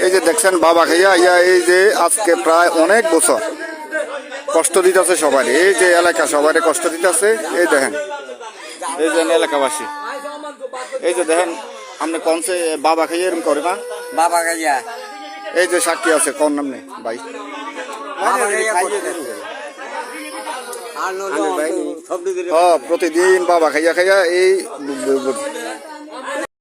এই যে দেখছেন বাবা খাইয়া ইয়া এই যে আজকে প্রায় অনেক বছর কষ্ট দিতেছে সবাই, এই যে এলাকা সবাই কষ্ট দিতেছে। এই দেখেন এই যে এলাকাবাসী, এই যে দেখেন আপনি কোন সে বাবা খাইয়া এরকম করে না বাবা গাইয়া এই যে সাক্ষী আছে কোন নাম নেই ভাই প্রতিদিন বাবা খাইয়া খাইয়া এই